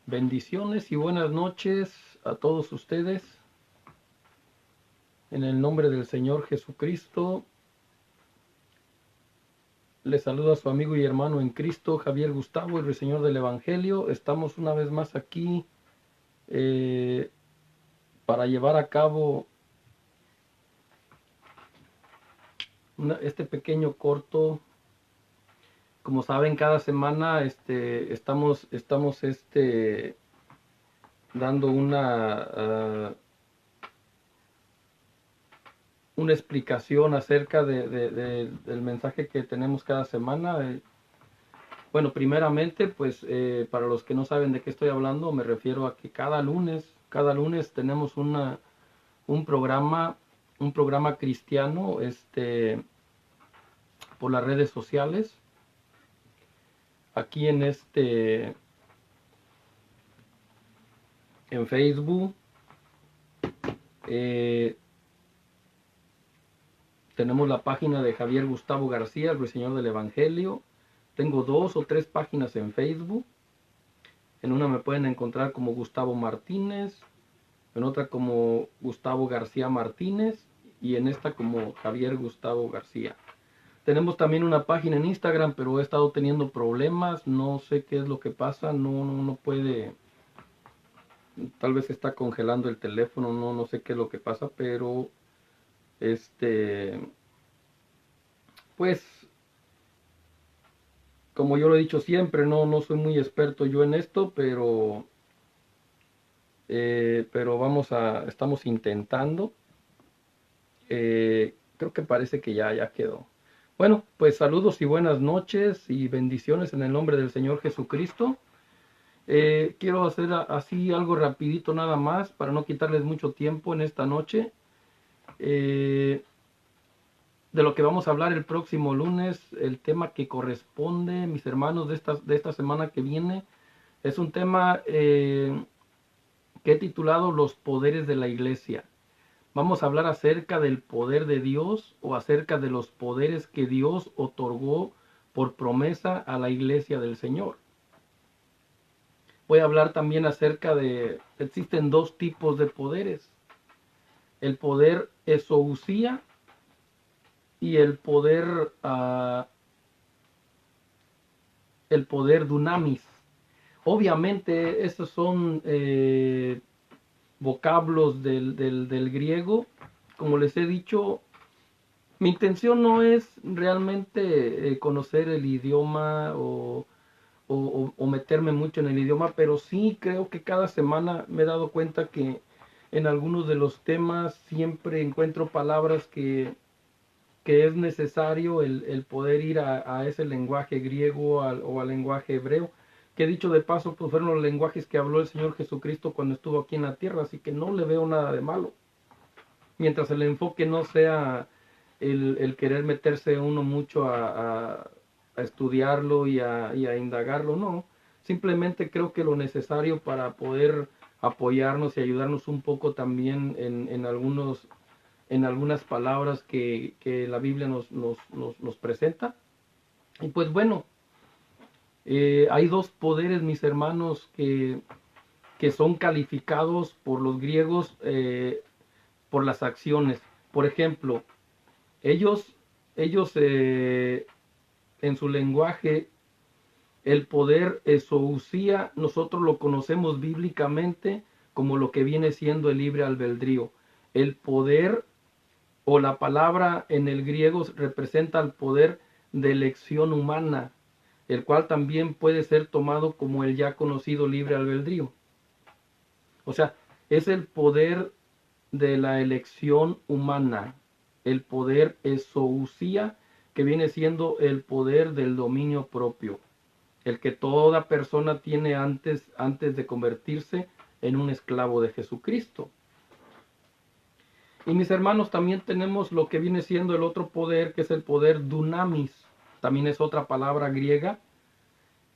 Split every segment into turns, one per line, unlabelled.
Bendiciones y buenas noches a todos ustedes. En el nombre del Señor Jesucristo, les saluda a su amigo y hermano en Cristo, Javier Gustavo, el Señor del Evangelio. Estamos una vez más aquí eh, para llevar a cabo este pequeño corto. Como saben, cada semana estamos dando una explicación acerca del mensaje que tenemos cada semana. Bueno, primeramente, pues para los que no saben de qué estoy hablando, me refiero a que cada lunes tenemos un programa, un programa cristiano, por las redes sociales. Aquí en Facebook, tenemos la página de Javier Gustavo García, el Ruiseñor del Evangelio. Tengo 2 o 3 páginas en Facebook. En una me pueden encontrar como Gustavo Martínez, en otra como Gustavo García Martínez y en esta como Javier Gustavo García. Tenemos también una página en Instagram, pero he estado teniendo problemas, no sé qué es lo que pasa, no puede, tal vez está congelando el teléfono, no sé qué es lo que pasa, pero pues como yo lo he dicho siempre, no soy muy experto yo en esto, pero estamos intentando. Creo que parece que ya quedó. Bueno, pues saludos y buenas noches y bendiciones en el nombre del Señor Jesucristo. Quiero hacer así algo rapidito nada más para no quitarles mucho tiempo en esta noche. De lo que vamos a hablar el próximo lunes, el tema que corresponde, mis hermanos, de esta semana que viene, es un tema que he titulado Los poderes de la iglesia. Vamos a hablar acerca del poder de Dios o acerca de los poderes que Dios otorgó por promesa a la iglesia del Señor. Voy a hablar también acerca existen 2 tipos de poderes. El poder exousia y el poder dunamis. Obviamente estos son vocablos del griego. Como les he dicho, mi intención no es realmente conocer el idioma o meterme mucho en el idioma, pero sí creo que cada semana me he dado cuenta que en algunos de los temas siempre encuentro palabras que es necesario el poder ir a ese lenguaje griego o al lenguaje hebreo, que dicho de paso, pues fueron los lenguajes que habló el Señor Jesucristo cuando estuvo aquí en la tierra, así que no le veo nada de malo. Mientras el enfoque no sea el querer meterse uno mucho a estudiarlo y a indagarlo, no. Simplemente creo que lo necesario para poder apoyarnos y ayudarnos un poco también en algunas palabras que la Biblia nos presenta. Y pues bueno, hay 2 poderes, mis hermanos, que son calificados por los griegos por las acciones. Por ejemplo, ellos en su lenguaje, el poder exousia, nosotros lo conocemos bíblicamente como lo que viene siendo el libre albedrío. El poder o la palabra en el griego representa el poder de elección humana, el cual también puede ser tomado como el ya conocido libre albedrío. O sea, es el poder de la elección humana, el poder exousia, que viene siendo el poder del dominio propio, el que toda persona tiene antes de convertirse en un esclavo de Jesucristo. Y mis hermanos, también tenemos lo que viene siendo el otro poder, que es el poder dunamis. También es otra palabra griega,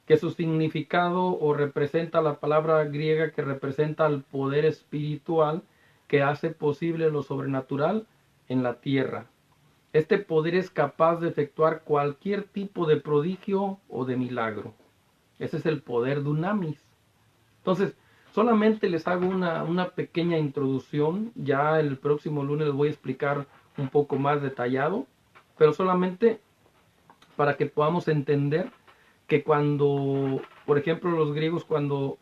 que su significado o representa la palabra griega que representa el poder espiritual que hace posible lo sobrenatural en la tierra. Este poder es capaz de efectuar cualquier tipo de prodigio o de milagro. Ese es el poder dunamis. Entonces, solamente les hago una pequeña introducción. Ya el próximo lunes les voy a explicar un poco más detallado, pero solamente para que podamos entender que cuando, por ejemplo, los griegos, cuando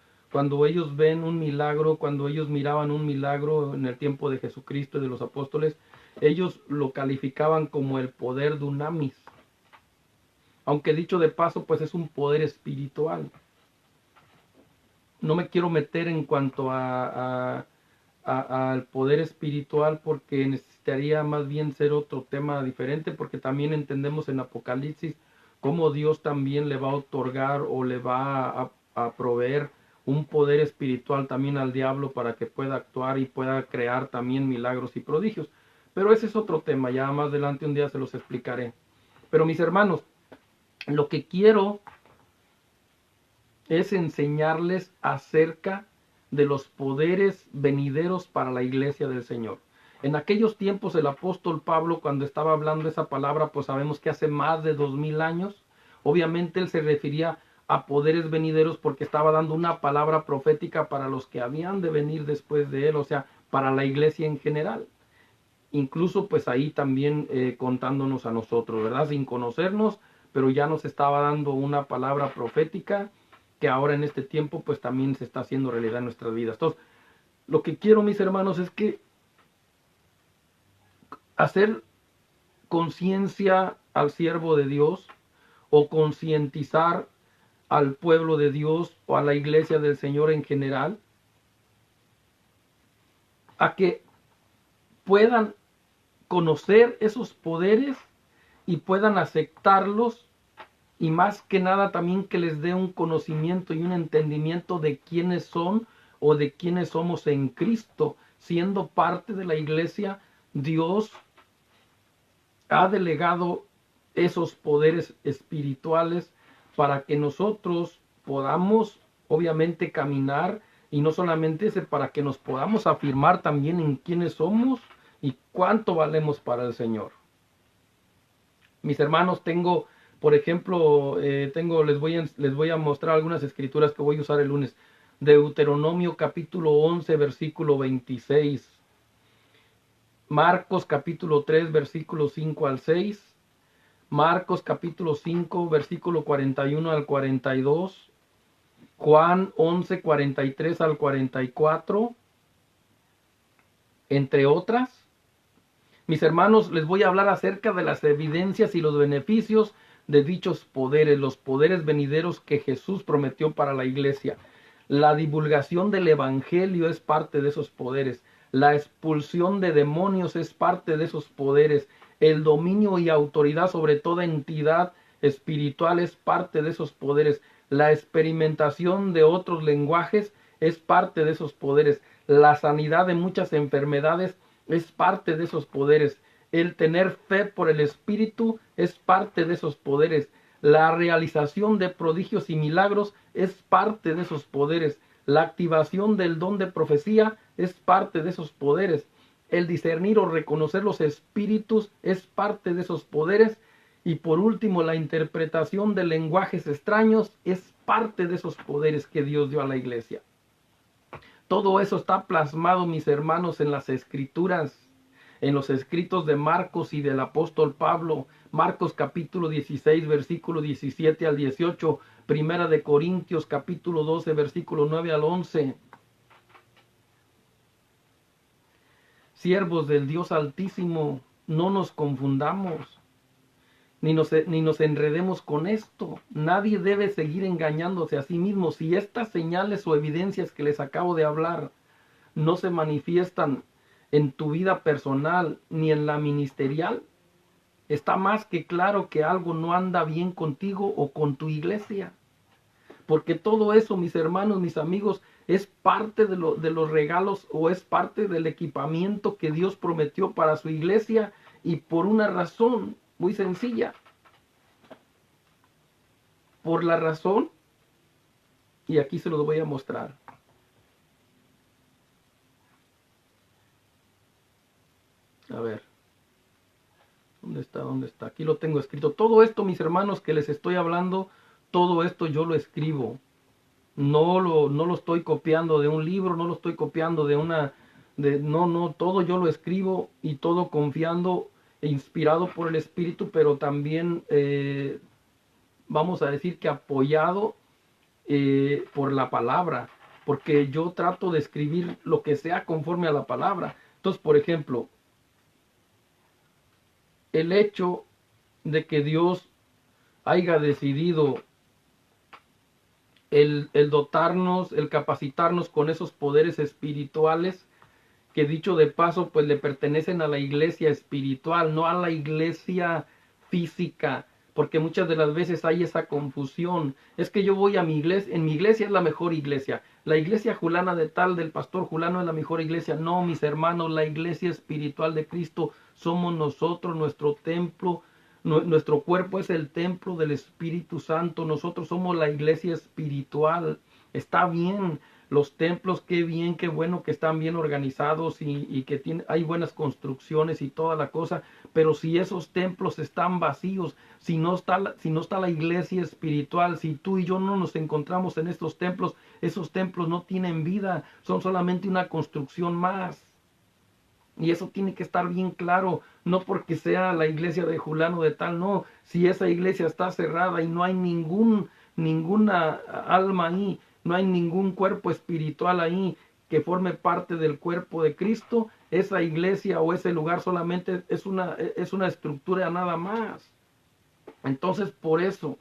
ellos ven un milagro, cuando ellos miraban un milagro en el tiempo de Jesucristo y de los apóstoles, ellos lo calificaban como el poder dunamis. Aunque dicho de paso, pues es un poder espiritual. No me quiero meter en cuanto al poder espiritual porque necesitaría más bien ser otro tema diferente, porque también entendemos en Apocalipsis cómo Dios también le va a otorgar o le va a proveer un poder espiritual también al diablo para que pueda actuar y pueda crear también milagros y prodigios. Pero ese es otro tema, ya más adelante un día se los explicaré. Pero mis hermanos, lo que quiero es enseñarles acerca de los poderes venideros para la iglesia del Señor. En aquellos tiempos el apóstol Pablo, cuando estaba hablando esa palabra, pues sabemos que hace más de 2000 años, obviamente él se refería a poderes venideros porque estaba dando una palabra profética para los que habían de venir después de él, o sea, para la iglesia en general. Incluso pues ahí también contándonos a nosotros, ¿verdad? Sin conocernos, pero ya nos estaba dando una palabra profética que ahora en este tiempo pues también se está haciendo realidad en nuestras vidas. Entonces, lo que quiero, mis hermanos, es que hacer conciencia al siervo de Dios o concientizar al pueblo de Dios o a la iglesia del Señor en general a que puedan conocer esos poderes y puedan aceptarlos, y más que nada también que les dé un conocimiento y un entendimiento de quiénes son o de quiénes somos en Cristo. Siendo parte de la iglesia, Dios ha delegado esos poderes espirituales para que nosotros podamos obviamente caminar, y no solamente ese, para que nos podamos afirmar también en quiénes somos y cuánto valemos para el Señor. Mis hermanos, tengo, por ejemplo, les voy a mostrar algunas escrituras que voy a usar el lunes. Deuteronomio capítulo 11, versículo 26. Marcos capítulo 3, versículo 5 al 6. Marcos capítulo 5, versículo 41 al 42. Juan 11, 43 al 44. Entre otras. Mis hermanos, les voy a hablar acerca de las evidencias y los beneficios de dichos poderes, los poderes venideros que Jesús prometió para la iglesia. La divulgación del evangelio es parte de esos poderes. La expulsión de demonios es parte de esos poderes. El dominio y autoridad sobre toda entidad espiritual es parte de esos poderes. La experimentación de otros lenguajes es parte de esos poderes. La sanidad de muchas enfermedades es parte de esos poderes. El tener fe por el Espíritu es parte de esos poderes. La realización de prodigios y milagros es parte de esos poderes. La activación del don de profecía es parte de esos poderes. El discernir o reconocer los espíritus es parte de esos poderes. Y por último, la interpretación de lenguajes extraños es parte de esos poderes que Dios dio a la iglesia. Todo eso está plasmado, mis hermanos, en las escrituras, en los escritos de Marcos y del apóstol Pablo. Marcos capítulo 16, versículo 17 al 18. Primera de Corintios capítulo 12, versículo 9 al 11. Siervos del Dios Altísimo, no nos confundamos, ni nos enredemos con esto. Nadie debe seguir engañándose a sí mismo. Si estas señales o evidencias que les acabo de hablar no se manifiestan en tu vida personal ni en la ministerial, está más que claro que algo no anda bien contigo o con tu iglesia. Porque todo eso, mis hermanos, mis amigos, es parte de los regalos o es parte del equipamiento que Dios prometió para su iglesia, y por una razón muy sencilla. Por la razón, y aquí se los voy a mostrar. A ver, ¿dónde está? ¿Dónde está? Aquí lo tengo escrito. Todo esto, mis hermanos, que les estoy hablando, todo esto yo lo escribo. No lo estoy copiando de un libro, no lo estoy copiando no, todo yo lo escribo y todo confiando e inspirado por el Espíritu, pero también vamos a decir que apoyado por la palabra, porque yo trato de escribir lo que sea conforme a la palabra. Entonces, por ejemplo, el hecho de que Dios haya decidido el dotarnos, el capacitarnos con esos poderes espirituales, que dicho de paso, pues le pertenecen a la iglesia espiritual, no a la iglesia física, porque muchas de las veces hay esa confusión. Es que yo voy a mi iglesia, en mi iglesia es la mejor iglesia, la iglesia fulana de tal, del pastor fulano es la mejor iglesia. No, mis hermanos, la iglesia espiritual de Cristo somos nosotros, nuestro templo, nuestro cuerpo es el templo del Espíritu Santo, nosotros somos la iglesia espiritual. Está bien, los templos, qué bien, qué bueno que están bien organizados y que hay buenas construcciones y toda la cosa, pero si esos templos están vacíos, si no está la iglesia espiritual, si tú y yo no nos encontramos en estos templos, esos templos no tienen vida, son solamente una construcción más. Y eso tiene que estar bien claro, no porque sea la iglesia de Julano de tal, no, si esa iglesia está cerrada y no hay ninguna alma ahí, no hay ningún cuerpo espiritual ahí que forme parte del cuerpo de Cristo, esa iglesia o ese lugar solamente es una estructura nada más. Entonces, por eso,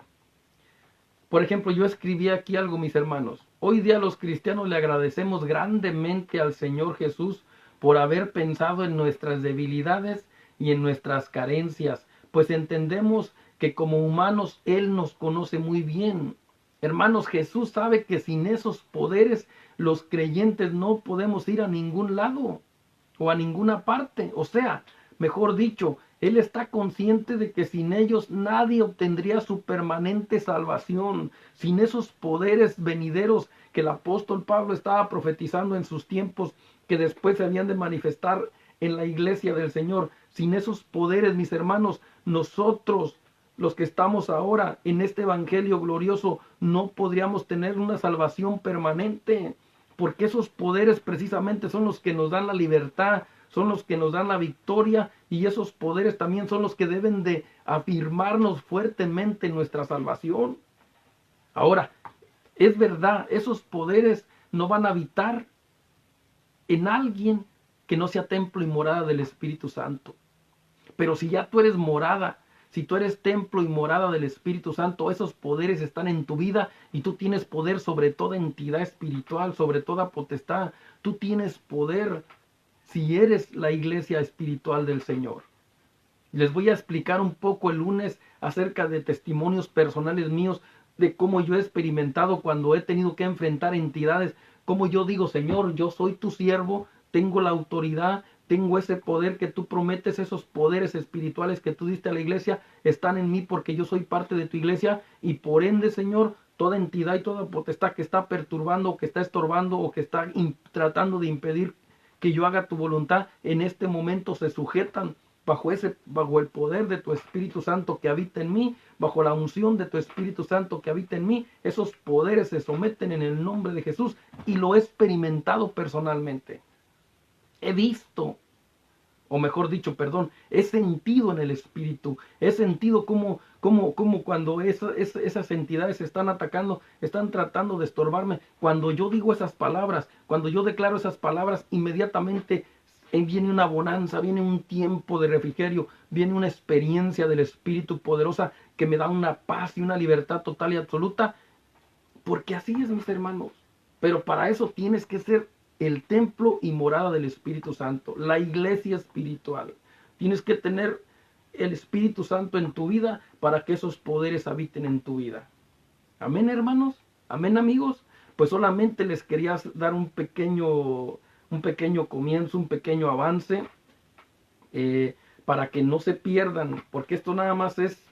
por ejemplo, yo escribí aquí algo, mis hermanos. Hoy día los cristianos le agradecemos grandemente al Señor Jesús por haber pensado en nuestras debilidades y en nuestras carencias, pues entendemos que como humanos Él nos conoce muy bien. Hermanos, Jesús sabe que sin esos poderes los creyentes no podemos ir a ningún lado o a ninguna parte. O sea, mejor dicho, Él está consciente de que sin ellos nadie obtendría su permanente salvación. Sin esos poderes venideros que el apóstol Pablo estaba profetizando en sus tiempos, que después se habían de manifestar en la iglesia del Señor. Sin esos poderes, mis hermanos, nosotros, los que estamos ahora en este evangelio glorioso, no podríamos tener una salvación permanente, porque esos poderes precisamente son los que nos dan la libertad, son los que nos dan la victoria, y esos poderes también son los que deben de afirmarnos fuertemente en nuestra salvación. Ahora, es verdad, esos poderes no van a habitar en alguien que no sea templo y morada del Espíritu Santo. Pero si ya tú eres morada, si tú eres templo y morada del Espíritu Santo, esos poderes están en tu vida y tú tienes poder sobre toda entidad espiritual, sobre toda potestad. Tú tienes poder si eres la iglesia espiritual del Señor. Les voy a explicar un poco el lunes acerca de testimonios personales míos, de cómo yo he experimentado cuando he tenido que enfrentar entidades, cómo yo digo, Señor, yo soy tu siervo, tengo la autoridad, tengo ese poder que tú prometes, esos poderes espirituales que tú diste a la iglesia están en mí porque yo soy parte de tu iglesia y por ende, Señor, toda entidad y toda potestad que está perturbando, o que está estorbando o que está tratando de impedir que yo haga tu voluntad, en este momento se sujetan bajo el poder de tu Espíritu Santo que habita en mí, bajo la unción de tu Espíritu Santo que habita en mí. Esos poderes se someten en el nombre de Jesús y lo he experimentado personalmente. He visto, o mejor dicho, perdón, he sentido en el Espíritu, he sentido como cuando esas entidades están atacando, están tratando de estorbarme. Cuando yo digo esas palabras, cuando yo declaro esas palabras, inmediatamente viene una bonanza, viene un tiempo de refrigerio, viene una experiencia del Espíritu poderosa que me da una paz y una libertad total y absoluta, porque así es, mis hermanos. Pero para eso tienes que ser el templo y morada del Espíritu Santo, la iglesia espiritual. Tienes que tener el Espíritu Santo en tu vida para que esos poderes habiten en tu vida. Amén, hermanos. Amén, amigos. Pues solamente les quería dar un pequeño comienzo, un pequeño avance, para que no se pierdan, porque esto nada más es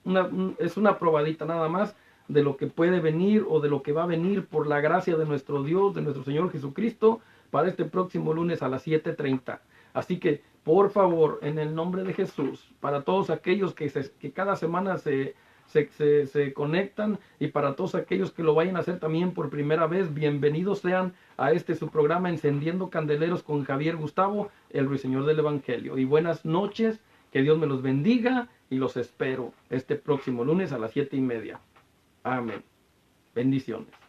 una probadita nada más de lo que puede venir o de lo que va a venir por la gracia de nuestro Dios, de nuestro Señor Jesucristo, para este próximo lunes a las 7:30. Así que, por favor, en el nombre de Jesús, para todos aquellos que cada semana se se conectan, y para todos aquellos que lo vayan a hacer también por primera vez, bienvenidos sean a su programa Encendiendo Candeleros con Javier Gustavo, el ruiseñor del Evangelio. Y buenas noches, que Dios me los bendiga y los espero este próximo lunes a las 7:30. Amén. Bendiciones.